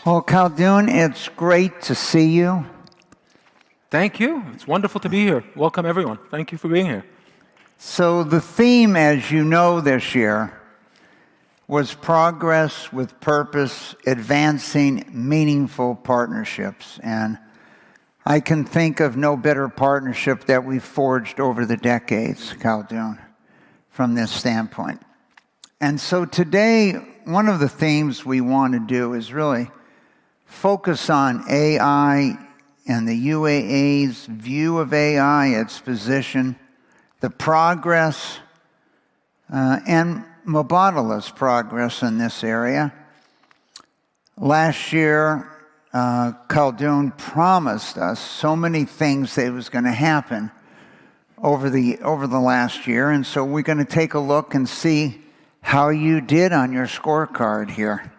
Well, Khaldoon, it's great to see you. Thank you. It's wonderful to be here. Welcome, everyone. Thank you for being here. So the theme, as you know, this year was progress with purpose, advancing meaningful partnerships. And I can think of no better partnership that we've forged over the decades, Khaldoon, from this standpoint. And so today, one of the themes we want to do is really focus on AI and the UAE's view of AI, its position, the progress, and Mubadala's progress in this area. Last year, Khaldoon promised us so many things that was going to happen over the last year, and so we're going to take a look and see how you did on your scorecard here.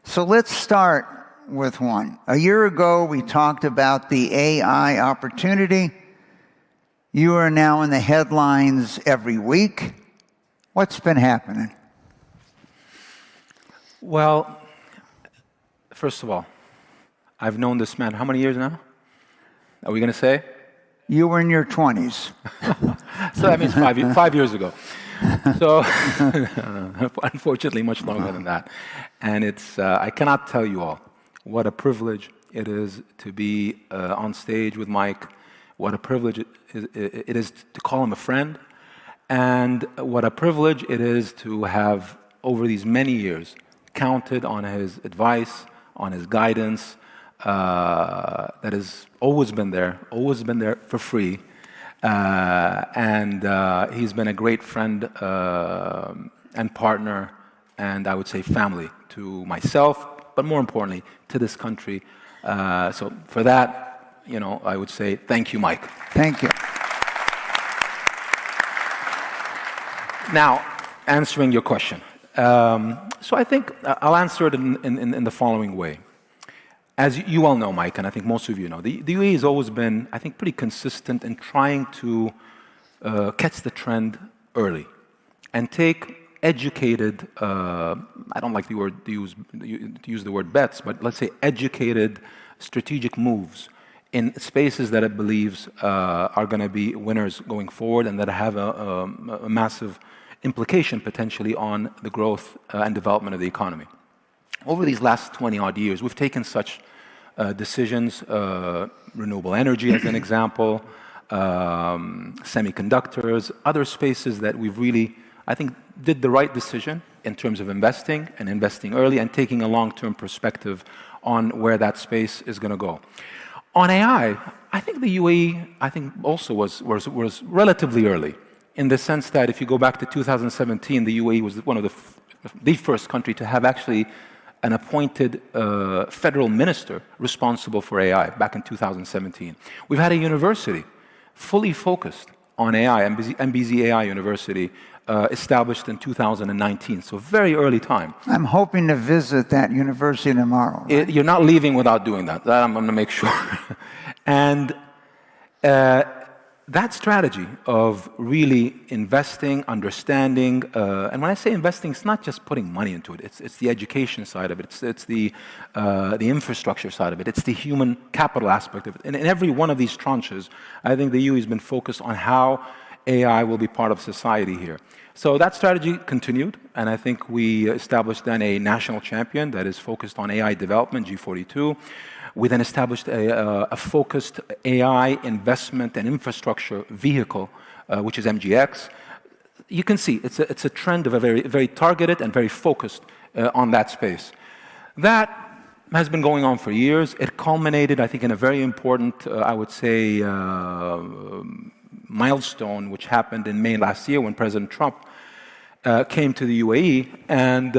So let's start with one. A year ago, we talked about the AI opportunity. You are now in the headlines every week. What's been happening? Well, first of all, I've known this man how many years now? Are we going to say? You were in your 20s. So that means 5 years ago. So, unfortunately, much longer than that. And it's, I cannot tell you all what a privilege it is to be on stage with Mike, what a privilege it is to call him a friend, and what a privilege it is to have, over these many years, counted on his advice, on his guidance, that has always been there for free. And he's been a great friend and partner, and I would say family to myself, but more importantly, to this country. So for that, I would say thank you, Mike. Thank you. Now, answering your question. So I think I'll answer it in the following way. As you all know, Mike, and I think most of you know, the UAE has always been, I think, pretty consistent in trying to catch the trend early and take educated, I don't like to use the word bets, but let's say educated strategic moves in spaces that it believes are going to be winners going forward and that have a massive implication potentially on the growth and development of the economy. Over these last 20-odd years, we've taken such decisions, renewable energy as an example, semiconductors, other spaces that we've really, I think, did the right decision in terms of investing and investing early and taking a long-term perspective on where that space is going to go. On AI, I think the UAE, also was relatively early in the sense that if you go back to 2017, the UAE was one of the first country to have actually an appointed federal minister responsible for AI back in 2017. We've had a university fully focused on AI, MBZ AI University, established in 2019, so very early time. I'm hoping to visit that university tomorrow. Right? You're not leaving without doing that. That I'm going to make sure. And that strategy of really investing, understanding, and when I say investing, it's not just putting money into it. It's the education side of it. It's the infrastructure side of it. It's the human capital aspect of it. And in every one of these tranches, I think the EU has been focused on how AI will be part of society here. So that strategy continued, and I think we established then a national champion that is focused on AI development, G42. We then established a focused AI investment and infrastructure vehicle, which is MGX. You can see it's a trend of a very targeted and very focused on that space. That has been going on for years. It culminated, I think, in a very important, I would say, milestone, which happened in May last year when President Trump came to the UAE. And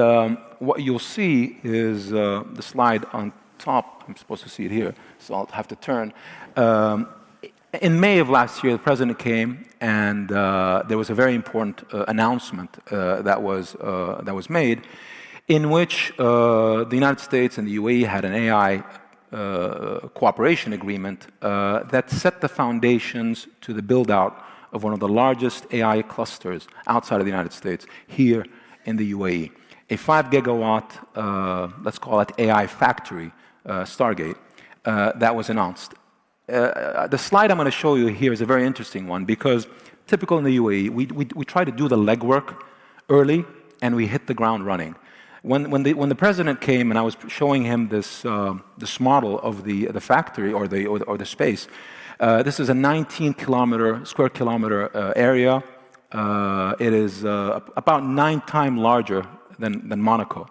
what you'll see is the slide on top. I'm supposed to see it here, so I'll have to turn. In May of last year, the president came, and there was a very important announcement that was made, in which the United States and the UAE had an AI cooperation agreement that set the foundations to the build-out of one of the largest AI clusters outside of the United States, here in the UAE. a 5 gigawatt, let's call it AI factory, Stargate, that was announced. The slide I'm going to show you here is a very interesting one because typical in the UAE, we try to do the legwork early and we hit the ground running. When the president came and I was showing him this model of the factory or the space, this is a 19 square kilometer area. It is about 9 times larger than Monaco.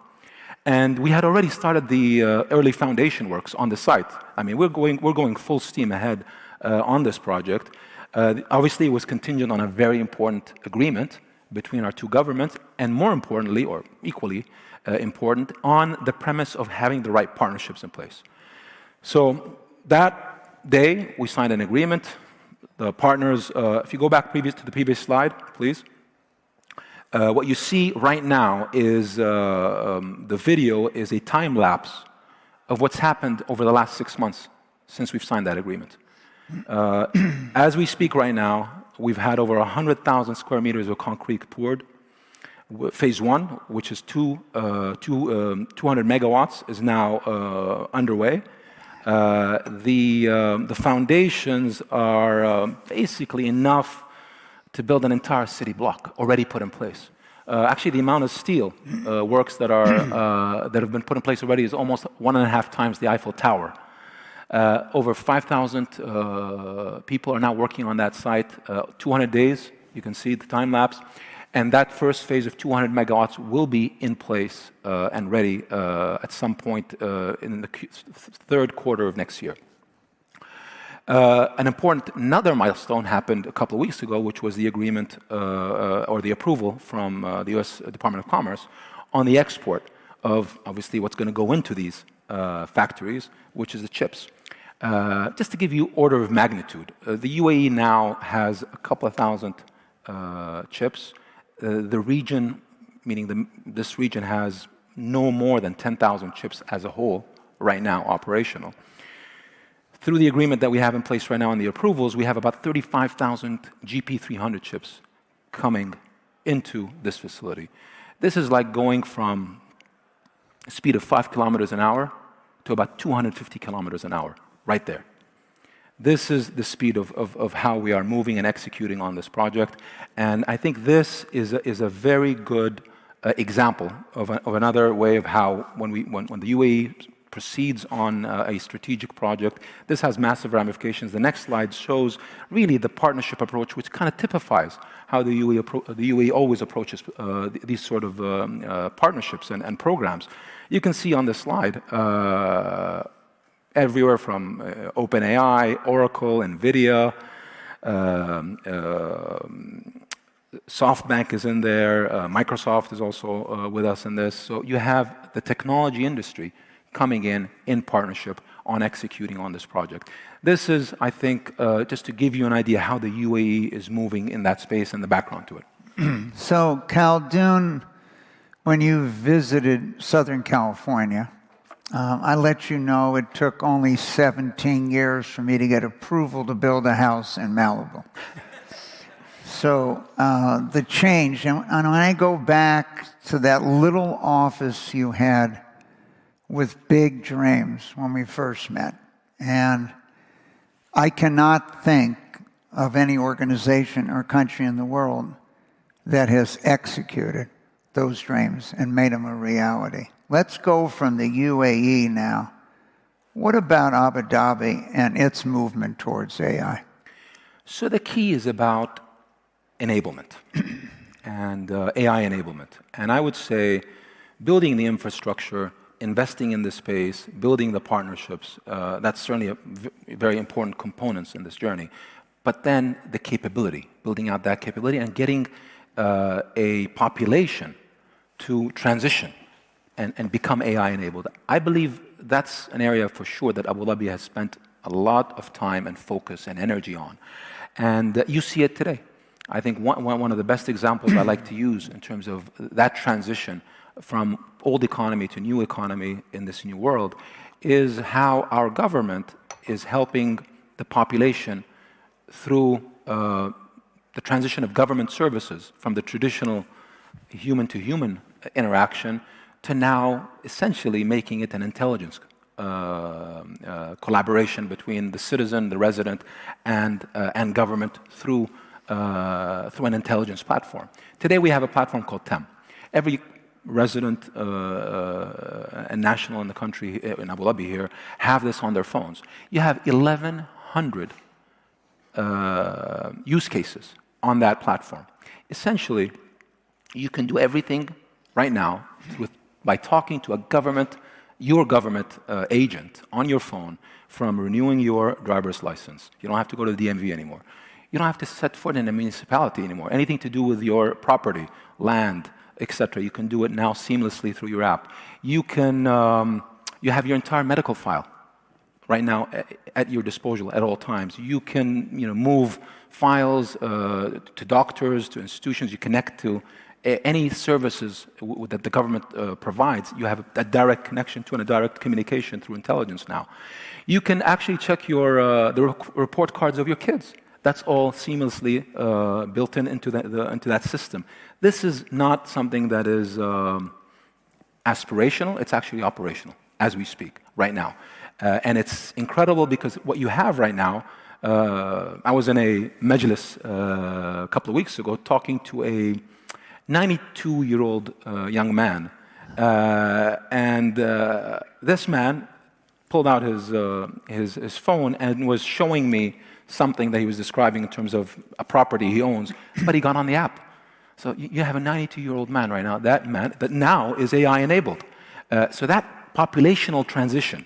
And we had already started the early foundation works on the site. I mean, we're going full steam ahead on this project. Obviously, it was contingent on a very important agreement between our two governments, and more importantly, or equally important, on the premise of having the right partnerships in place. So that day, we signed an agreement. The partners, if you go back to the previous slide, please. What you see right now is the video is a time lapse of what's happened over the last 6 months since we've signed that agreement. As we speak right now, we've had over 100,000 square meters of concrete poured. Phase 1, which is 200 megawatts, is now underway. The foundations are basically enough to build an entire city block already put in place. Actually, the amount of steel works that have been put in place already is almost 1.5 times the Eiffel Tower. Over 5,000 people are now working on that site. 200 days, you can see the time lapse. And that first phase of 200 megawatts will be in place and ready at some point in the third quarter of next year. Another milestone happened a couple of weeks ago, which was the agreement or the approval from the U.S. Department of Commerce on the export of obviously what's going to go into these factories, which is the chips. Just to give you order of magnitude, the UAE now has a couple of thousand chips. The region, meaning this region, has no more than 10,000 chips as a whole right now operational. Through the agreement that we have in place right now and the approvals, we have about 35,000 GP300 chips coming into this facility. This is like going from a speed of 5 kilometers an hour to about 250 kilometers an hour, right there. This is the speed of how we are moving and executing on this project. And I think this is a very good example of another way of how when the UAE proceeds on a strategic project, this has massive ramifications. The next slide shows really the partnership approach, which kind of typifies how the UAE always approaches these sort of partnerships and programs. You can see on this slide everywhere from OpenAI, Oracle, NVIDIA, SoftBank is in there, Microsoft is also with us in this. So you have the technology industry coming in partnership on executing on this project. This is, I think, just to give you an idea how the UAE is moving in that space and the background to it. So, Khaldoon, when you visited Southern California, I let you know it took only 17 years for me to get approval to build a house in Malibu. So the change, and when I go back to that little office you had with big dreams when we first met, and I cannot think of any organization or country in the world that has executed those dreams and made them a reality. Let's go from the UAE now. What about Abu Dhabi and its movement towards AI? So the key is about enablement and AI enablement. And I would say building the infrastructure, investing in this space, building the partnerships, that's certainly a very important components in this journey. But then the capability, building out that capability and getting a population to transition and become AI enabled. I believe that's an area for sure that Abu Dhabi has spent a lot of time and focus and energy on. And you see it today. I think one of the best examples I like to use in terms of that transition from old economy to new economy in this new world is how our government is helping the population through the transition of government services from the traditional human-to-human interaction to now essentially making it an intelligence collaboration between the citizen, the resident, and government through an intelligence platform. Today we have a platform called TEM. Every resident and national in the country, in Abu Dhabi here, have this on their phones. You have 1,100 use cases on that platform. Essentially, you can do everything right now by talking to your government agent on your phone, from renewing your driver's license. You don't have to go to the DMV anymore. You don't have to set foot in a municipality anymore. Anything to do with your property, land, etc. You can do it now seamlessly through your app. You can, you have your entire medical file right now at your disposal at all times. You can, move files to doctors, to institutions. You connect to any services that the government provides. You have a direct connection to and a direct communication through intelligence now. You can actually check your the report cards of your kids. That's all seamlessly built into that system. This is not something that is aspirational. It's actually operational as we speak right now. And it's incredible because what you have right now, I was in a majlis a couple of weeks ago talking to a 92-year-old young man. This man pulled out his phone and was showing me something that he was describing in terms of a property he owns, but he got on the app. So you have a 92-year-old man right now, that man that now is AI-enabled. So that populational transition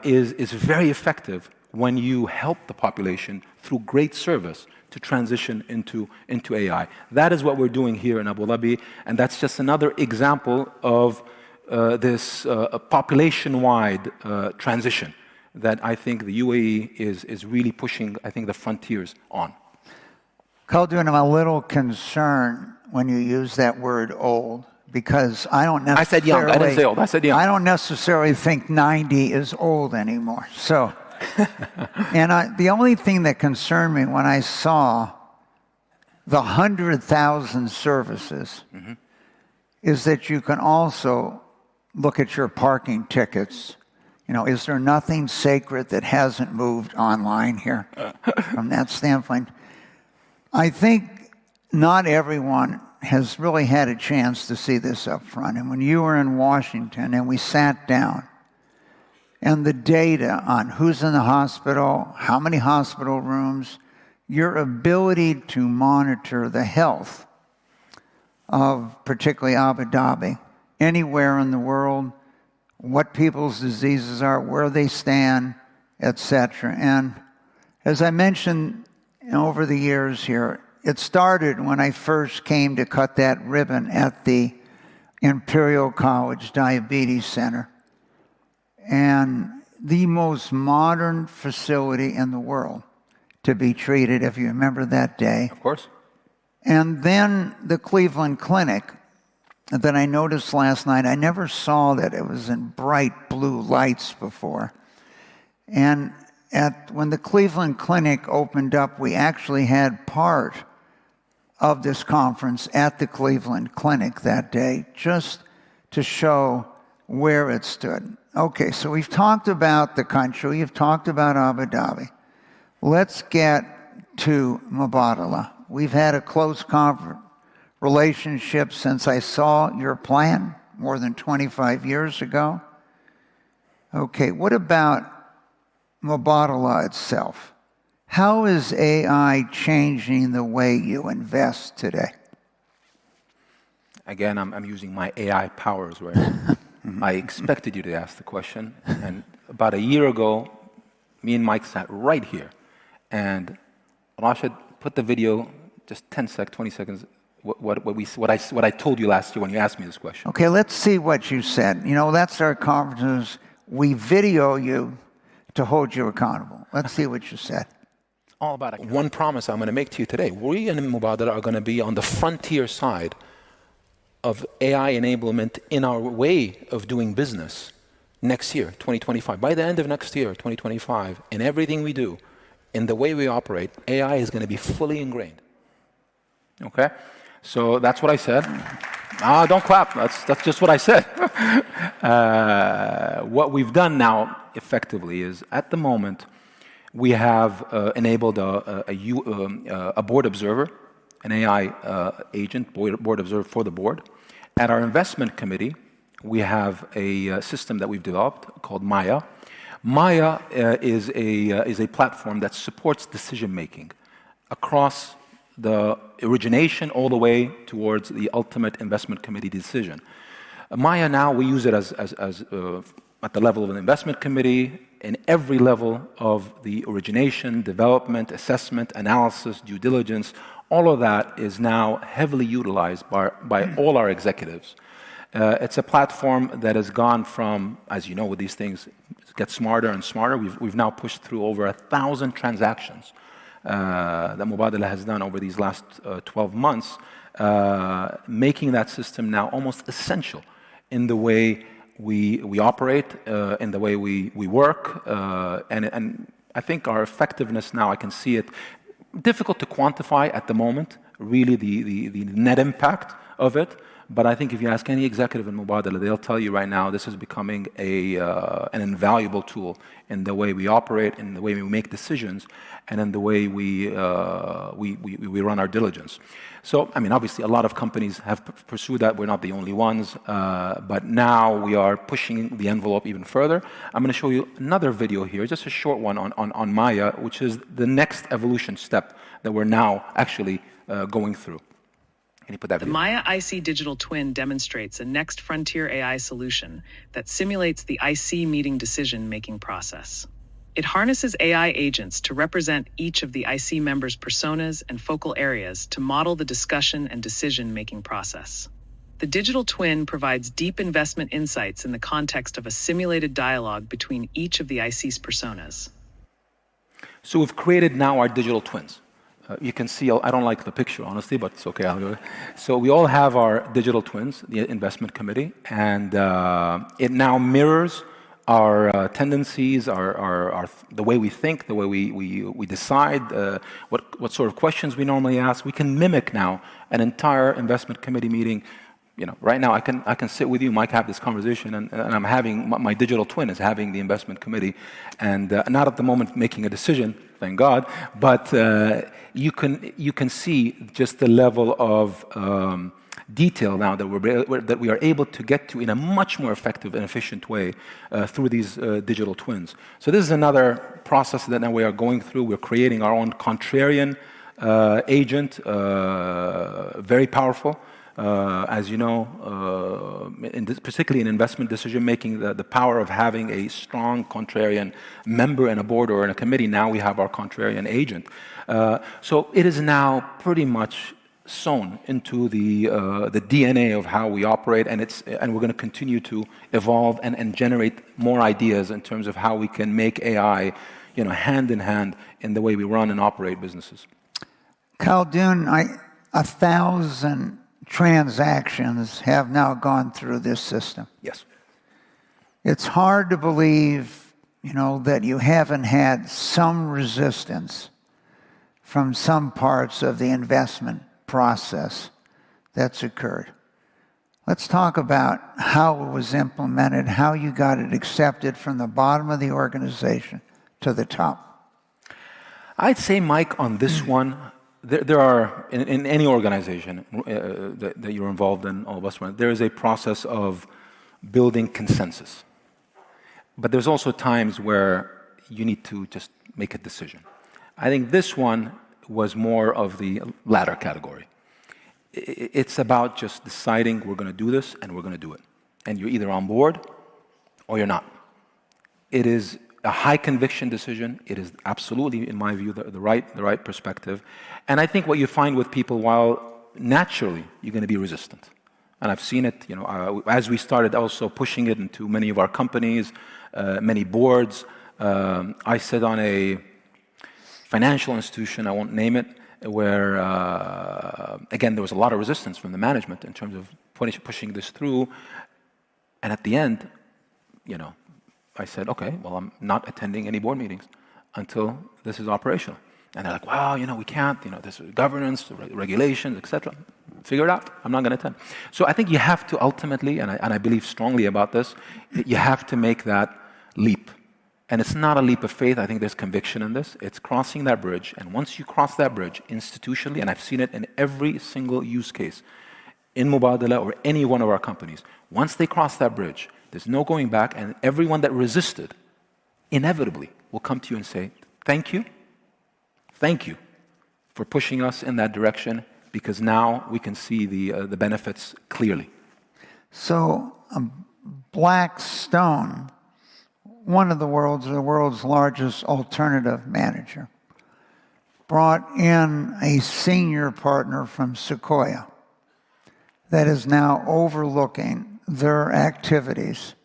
is very effective when you help the population through great service to transition into AI. That is what we're doing here in Abu Dhabi, and that's just another example of this population-wide transition that I think the UAE is really pushing, I think, the frontiers on. Khaldoon, I'm a little concerned when you use that word old, because I don't necessarily... I said young, I didn't say old, I said young. I don't necessarily think 90 is old anymore. So, and the only thing that concerned me when I saw the 100,000 services is that you can also look at your parking tickets. Is there nothing sacred that hasn't moved online here from that standpoint? I think not everyone has really had a chance to see this up front. And when you were in Washington and we sat down, and the data on who's in the hospital, how many hospital rooms, your ability to monitor the health of particularly Abu Dhabi, anywhere in the world, what people's diseases are, where they stand, etc. And as I mentioned over the years here, it started when I first came to cut that ribbon at the Imperial College Diabetes Center. And the most modern facility in the world to be treated, if you remember that day. Of course. And then the Cleveland Clinic that I noticed last night, I never saw that it was in bright blue lights before. And when the Cleveland Clinic opened up, we actually had part of this conference at the Cleveland Clinic that day, just to show where it stood. Okay, so we've talked about the country, we've talked about Abu Dhabi. Let's get to Mubadala. We've had a close relationship since I saw your plan more than 25 years ago. Okay, what about Mubadala itself? How is AI changing the way you invest today? Again, I'm using my AI powers right now. I expected you to ask the question, and about a year ago, me and Mike sat right here, and Rashid put the video, just 20 seconds, what I told you last year when you asked me this question. Okay, let's see what you said. That's our conferences. We video you to hold you accountable. Let's see what you said. All about it. One promise I'm going to make to you today. We in Mubadala are going to be on the frontier side of AI enablement in our way of doing business next year, 2025. By the end of next year, 2025, in everything we do, in the way we operate, AI is going to be fully ingrained. Okay? So that's what I said. Don't clap. That's just what I said. What we've done now, effectively, is at the moment we have enabled a board observer, an AI agent, board observer for the board. At our investment committee, we have a system that we've developed called Maya. Maya is a platform that supports decision making across the origination all the way towards the ultimate investment committee decision. Maya now, we use it as at the level of an investment committee, in every level of the origination, development, assessment, analysis, due diligence. All of that is now heavily utilized by all our executives. It's a platform that has gone from, as you know, with these things, get smarter and smarter. We've now pushed through over 1,000 transactions that Mubadala has done over these last 12 months, making that system now almost essential in the way we operate, in the way we work, and I think our effectiveness now, I can see it, difficult to quantify at the moment, really the net impact of it. But I think if you ask any executive in Mubadala, they'll tell you right now this is becoming an invaluable tool in the way we operate, in the way we make decisions, and in the way we run our diligence. So, I mean, obviously, a lot of companies have pursued that. We're not the only ones. But now we are pushing the envelope even further. I'm going to show you another video here, just a short one on Maya, which is the next evolution step that we're now actually going through. The Maya IC digital twin demonstrates a next frontier AI solution that simulates the IC meeting decision-making process. It harnesses AI agents to represent each of the IC members' personas and focal areas to model the discussion and decision-making process. The digital twin provides deep investment insights in the context of a simulated dialogue between each of the IC's personas. So we've created now our digital twins. You can see, I don't like the picture, honestly, but it's okay. I'll do it. So we all have our digital twins, the investment committee, and it now mirrors our tendencies, the way we think, the way we decide, what sort of questions we normally ask. We can mimic now an entire investment committee meeting. You know, right now I can sit with you, Mike, have this conversation, and I'm having my digital twin is having the investment committee, and not at the moment making a decision, thank God, but you can see just the level of detail now that we are able to get to in a much more effective and efficient way through these digital twins. So this is another process that now we are going through. We're creating our own contrarian agent, very powerful. As you know, particularly in investment decision-making, the power of having a strong contrarian member in a board or in a committee, now we have our contrarian agent. So it is now pretty much sewn into the DNA of how we operate, and we're going to continue to evolve and generate more ideas in terms of how we can make AI, hand in hand in the way we run and operate businesses. Khaldoon, 1,000 transactions have now gone through this system. Yes. It's hard to believe, that you haven't had some resistance from some parts of the investment process that's occurred. Let's talk about how it was implemented, how you got it accepted from the bottom of the organization to the top. I'd say, Mike, on this one, there are, in any organization that you're involved in, all of us, there is a process of building consensus. But there's also times where you need to just make a decision. I think this one was more of the latter category. It's about just deciding we're going to do this and we're going to do it. And you're either on board or you're not. It is a high conviction decision. It is absolutely, in my view, the right perspective. And I think what you find with people, while naturally you're going to be resistant, and I've seen it, as we started also pushing it into many of our companies, many boards. I sit on a financial institution, I won't name it, where again there was a lot of resistance from the management in terms of pushing this through. And at the end, I said, okay, well, I'm not attending any board meetings until this is operational. And they're like, wow, we can't, this is governance, regulations, etc. figure it out. I'm not going to attend. So I think you have to ultimately, and I believe strongly about this, you have to make that leap. And it's not a leap of faith. I think there's conviction in this. It's crossing that bridge. And once you cross that bridge institutionally, and I've seen it in every single use case in Mubadala or any one of our companies, once they cross that bridge, there's no going back. And everyone that resisted inevitably will come to you and say, thank you for pushing us in that direction, because now we can see the benefits clearly. So Blackstone, one of the world's largest alternative manager, brought in a senior partner from Sequoia that is now overlooking their activities.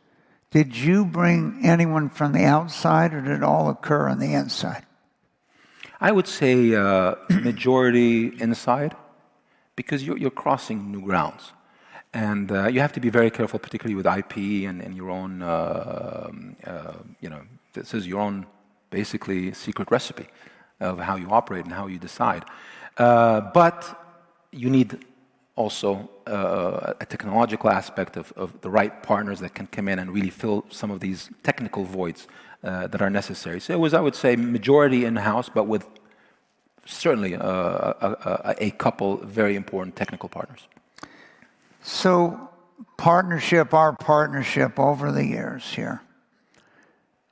Did you bring anyone from the outside, or did it all occur on the inside? I would say majority inside, because you're crossing new grounds. And you have to be very careful, particularly with IP and your own, this is your own, basically, secret recipe of how you operate and how you decide. But you need also a technological aspect of the right partners that can come in and really fill some of these technical voids that are necessary. So it was, I would say, majority in-house, but with certainly a couple very important technical partners. So our partnership over the years here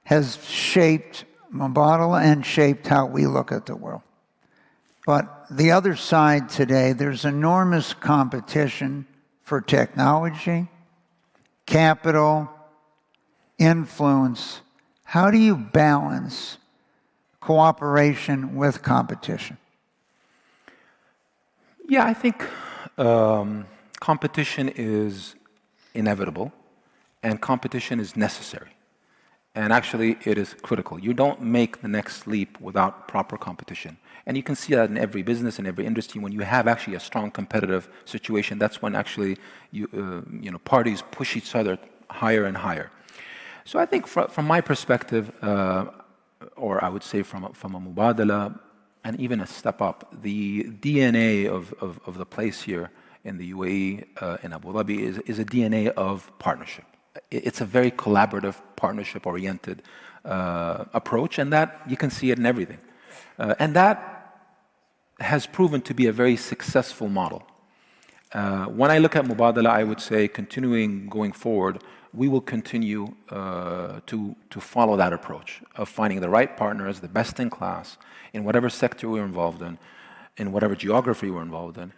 has shaped Mubadala and shaped how we look at the world. But the other side today, there's enormous competition for technology, capital, influence. How do you balance cooperation with competition? Yeah, I think competition is inevitable, and competition is necessary. And actually, it is critical. You don't make the next leap without proper competition. And you can see that in every business, in every industry. When you have actually a strong competitive situation, that's when actually parties push each other higher and higher. So I think from my perspective, or I would say from a Mubadala, and even a step up, the DNA of the place here in the UAE, in Abu Dhabi, is a DNA of partnership. It's a very collaborative, partnership-oriented approach, and that you can see it in everything. And that has proven to be a very successful model. When I look at Mubadala, I would say continuing going forward, we will continue to follow that approach of finding the right partners, the best in class, in whatever sector we're involved in whatever geography we're involved in,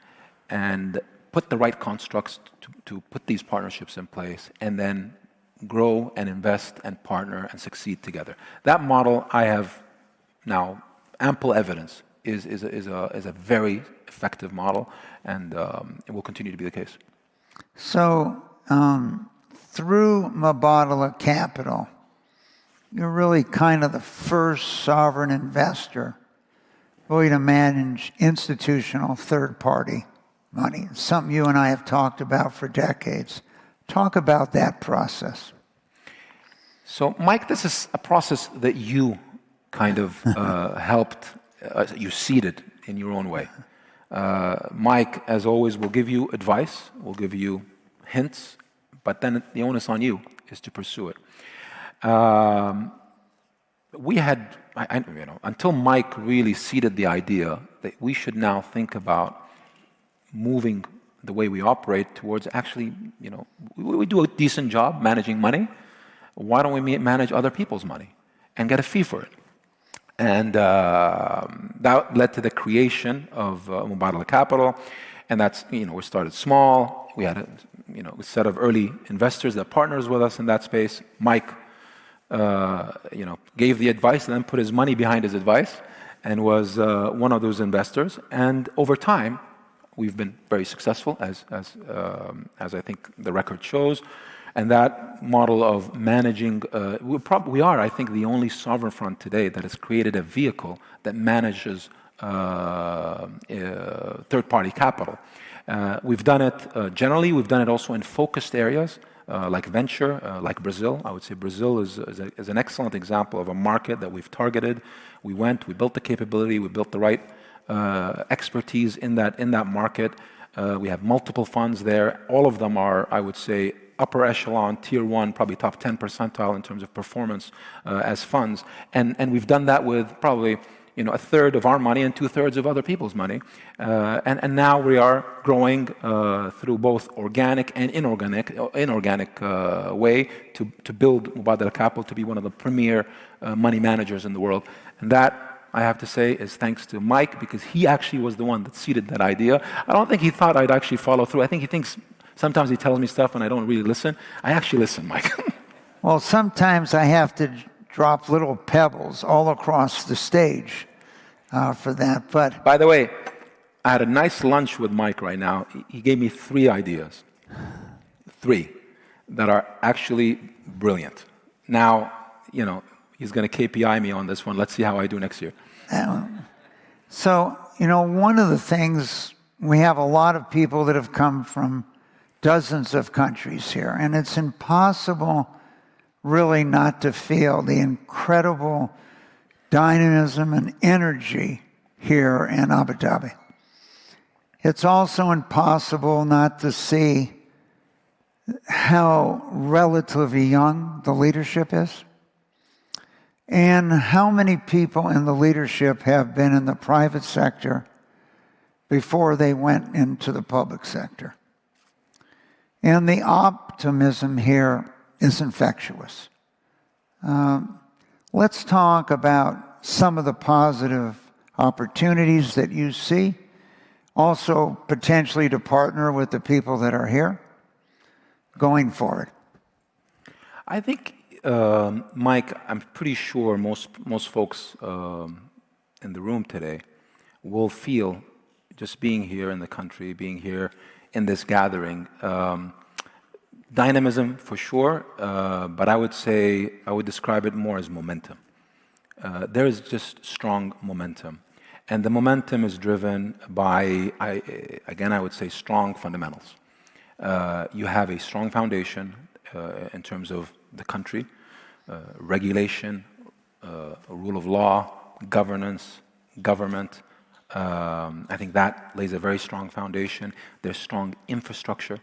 and put the right constructs to put these partnerships in place, and then grow and invest and partner and succeed together. That model, I have now ample evidence, is a very effective model, and it will continue to be the case. So, through Mubadala Capital, you're really kind of the first sovereign investor really to manage institutional third-party money. It's something you and I have talked about for decades. Talk about that process. So, Mike, this is a process that you kind of helped, you seeded in your own way. Mike, as always, will give you advice, will give you hints, but then the onus on you is to pursue it. We had, until Mike really seeded the idea that we should now think about moving the way we operate towards actually, we do a decent job managing money. Why don't we manage other people's money and get a fee for it? And that led to the creation of Mubadala Capital. And that's, we started small. We had a set of early investors that partners with us in that space. Mike, gave the advice and then put his money behind his advice and was one of those investors. And over time, we've been very successful, as I think the record shows. And that model of managing, we are, I think, the only sovereign fund today that has created a vehicle that manages third-party capital. We've done it generally. We've done it also in focused areas like venture, like Brazil. I would say Brazil is an excellent example of a market that we've targeted. We built the capability, we built the right expertise in that market. We have multiple funds there. All of them are, I would say, upper echelon, tier one, probably top 10 percentile in terms of performance as funds. And we've done that with probably a third of our money and two-thirds of other people's money. And now we are growing through both organic and inorganic way to build Mubadala Capital to be one of the premier money managers in the world. And that, I have to say, is thanks to Mike, because he actually was the one that seeded that idea. I don't think he thought I'd actually follow through. I think he thinks sometimes he tells me stuff and I don't really listen. I actually listen, Mike. Well, sometimes I have to drop little pebbles all across the stage for that. But by the way, I had a nice lunch with Mike right now. He gave me 3 ideas. 3 that are actually brilliant. Now, he's going to KPI me on this one. Let's see how I do next year. So, one of the things, we have a lot of people that have come from dozens of countries here, and it's impossible really not to feel the incredible dynamism and energy here in Abu Dhabi. It's also impossible not to see how relatively young the leadership is, and how many people in the leadership have been in the private sector before they went into the public sector. And the optimism here is infectious. Let's talk about some of the positive opportunities that you see, also potentially to partner with the people that are here going forward. I think, Mike, I'm pretty sure most folks in the room today will feel, just being here in the country, being here in this gathering, dynamism for sure, but I would describe it more as momentum. There is just strong momentum. And the momentum is driven by, I would say, strong fundamentals. You have a strong foundation in terms of the country, regulation, rule of law, governance, government. I think that lays a very strong foundation. There's strong infrastructure,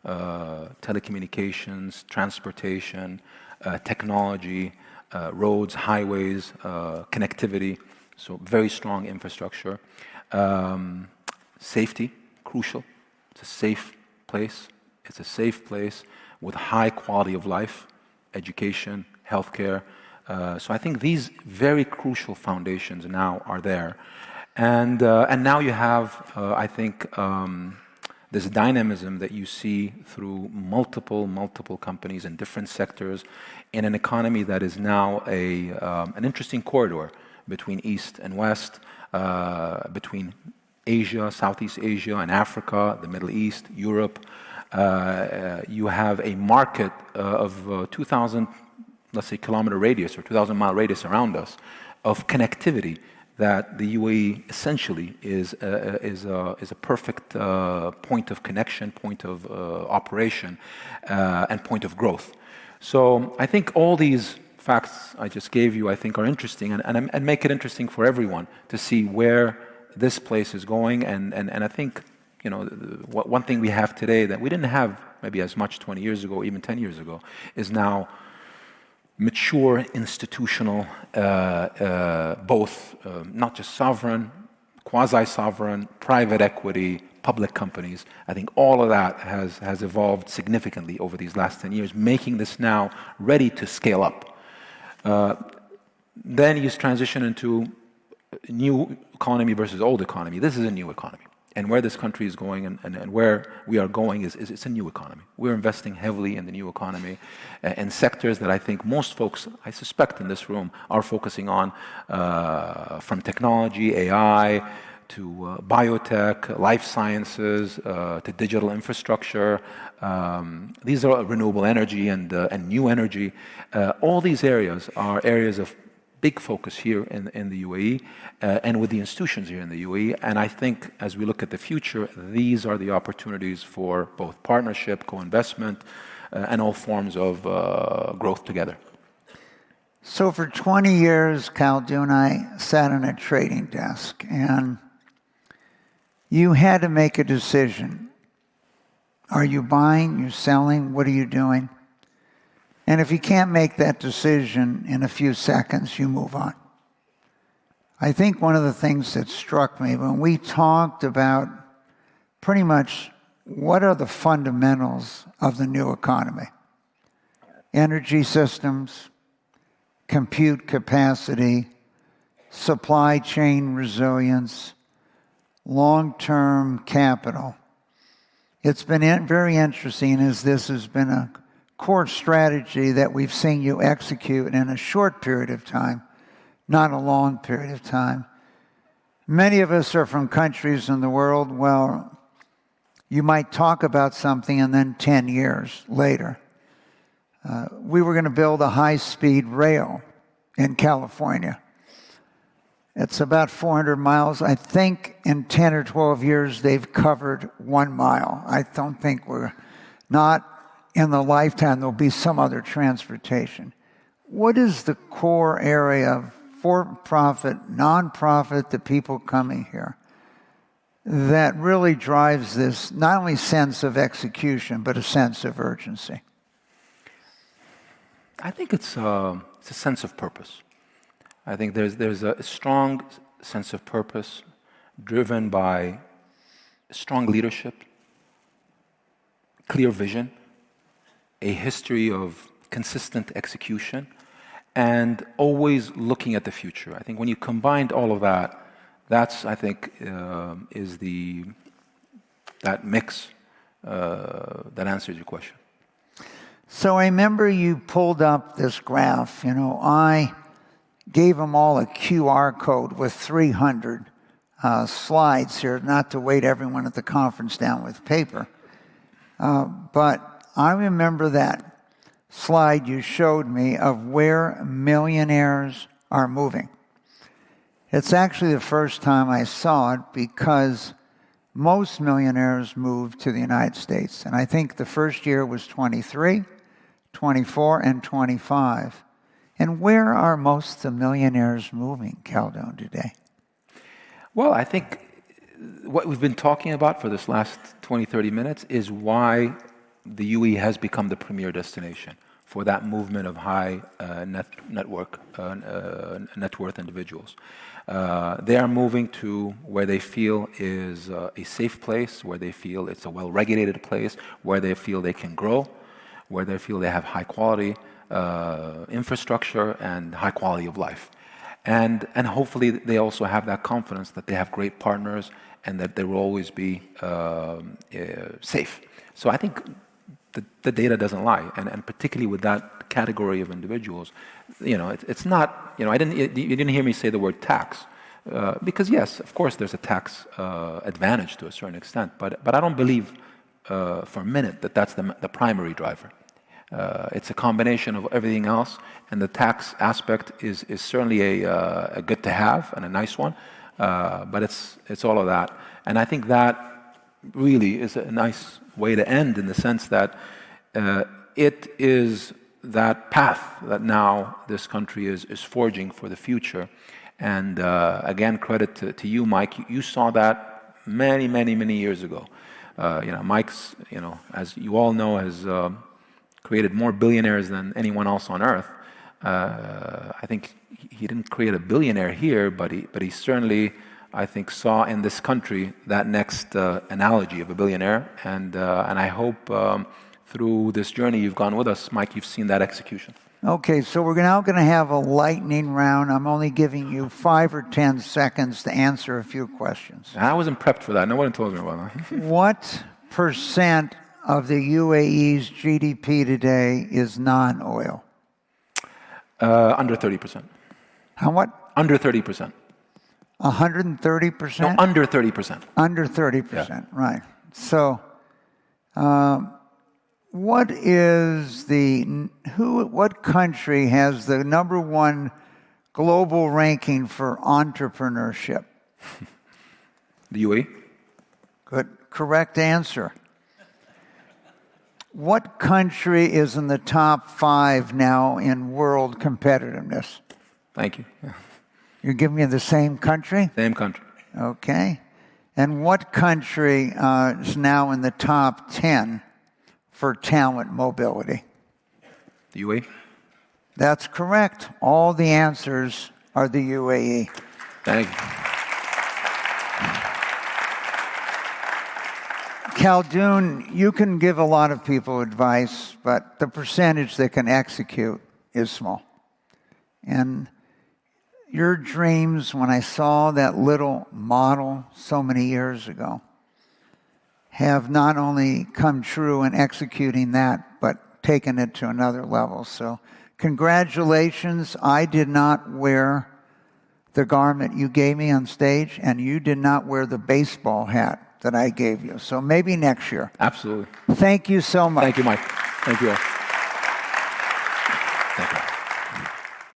telecommunications, transportation, technology, roads, highways, connectivity. So very strong infrastructure. Safety, crucial. It's a safe place. It's a safe place with high quality of life, education, healthcare. So I think these very crucial foundations now are there. And now you have, I think, this dynamism that you see through multiple companies in different sectors in an economy that is now an interesting corridor between East and West, between Asia, Southeast Asia and Africa, the Middle East, Europe. You have a market of 2,000, let's say, kilometer radius or 2,000-mile radius around us of connectivity that the UAE essentially is a perfect point of connection, point of operation, and point of growth. So I think all these facts I just gave you, I think, are interesting and make it interesting for everyone to see where this place is going. And I think, one thing we have today that we didn't have maybe as much 20 years ago, even 10 years ago, is now mature institutional, both not just sovereign, quasi-sovereign, private equity, public companies. I think all of that has evolved significantly over these last 10 years, making this now ready to scale up. Then you transition into new economy versus old economy. This is a new economy. And where this country is going and where we are going is it's a new economy. We're investing heavily in the new economy in sectors that I think most folks, I suspect in this room, are focusing on, from technology, AI, to biotech, life sciences, to digital infrastructure. These are renewable energy and new energy. All these areas are areas of big focus here in the UAE and with the institutions here in the UAE. And I think as we look at the future, these are the opportunities for both partnership, co-investment, and all forms of growth together. So for 20 years, Khaldoon, I sat on a trading desk, and you had to make a decision. Are you buying? You selling? What are you doing? And if you can't make that decision in a few seconds, you move on. I think one of the things that struck me when we talked about pretty much what are the fundamentals of the new economy? Energy systems, compute capacity, supply chain resilience, long-term capital. It's been very interesting as this has been a core strategy that we've seen you execute in a short period of time, not a long period of time. Many of us are from countries in the world, well, you might talk about something and then 10 years later. We were going to build a high-speed rail in California. It's about 400 miles. I think in 10 or 12 years, they've covered 1 mile. I don't think we're not in the lifetime. There'll be some other transportation. What is the core area of for-profit, non-profit, the people coming here, that really drives this not only sense of execution, but a sense of urgency? I think it's a sense of purpose. I think there's a strong sense of purpose driven by strong leadership, clear vision, a history of consistent execution, and always looking at the future. I think when you combined all of that, that's, I think, is that mix that answers your question. So I remember you pulled up this graph. I gave them all a QR code with 300 slides here, not to weight everyone at the conference down with paper. But I remember that slide you showed me of where millionaires are moving. It's actually the first time I saw it because most millionaires moved to the United States. And I think the first year was 23, 24, and 25. And where are most of the millionaires moving, Khaldoon, today? Well, I think what we've been talking about for this last 20, 30 minutes is why the UAE has become the premier destination for that movement of high net worth individuals. They are moving to where they feel is a safe place, where they feel it's a well-regulated place, where they feel they can grow, where they feel they have high quality infrastructure and high quality of life. And hopefully they also have that confidence that they have great partners and that they will always be safe. So I think the data doesn't lie, and particularly with that category of individuals, it's not. You didn't hear me say the word tax, because yes, of course, there's a tax advantage to a certain extent, but I don't believe for a minute that that's the primary driver. It's a combination of everything else, and the tax aspect is certainly a good to have and a nice one, but it's all of that, and I think that really is a nice way to end in the sense that it is that path that now this country is forging for the future. And again, credit to you, Mike. You saw that many years ago. Mike's, as you all know, has created more billionaires than anyone else on earth. I think he didn't create a billionaire here, but he certainly, I think, saw in this country that next analogy of a billionaire, and I hope through this journey you've gone with us, Mike, you've seen that execution. Okay, so we're now going to have a lightning round. I'm only giving you 5 or 10 seconds to answer a few questions. I wasn't prepped for that. No one told me about that. What percent of the UAE's GDP today is non-oil? Under 30%. How what? Under 30%. 130%? No, under 30%. Under 30%, yeah. Right. So, what country has the #1 global ranking for entrepreneurship? The UAE. Good. Correct answer. What country is in the top 5 now in world competitiveness? Thank you. Yeah. You're giving me the same country? Same country. Okay. And what country is now in the top 10 for talent mobility? The UAE? That's correct. All the answers are the UAE. Thank you. Khaldoon, you can give a lot of people advice, but the percentage that can execute is small. And your dreams, when I saw that little model so many years ago, have not only come true in executing that, but taken it to another level. So congratulations. I did not wear the garment you gave me on stage, and you did not wear the baseball hat that I gave you. So maybe next year. Absolutely. Thank you so much. Thank you, Mike. Thank you all.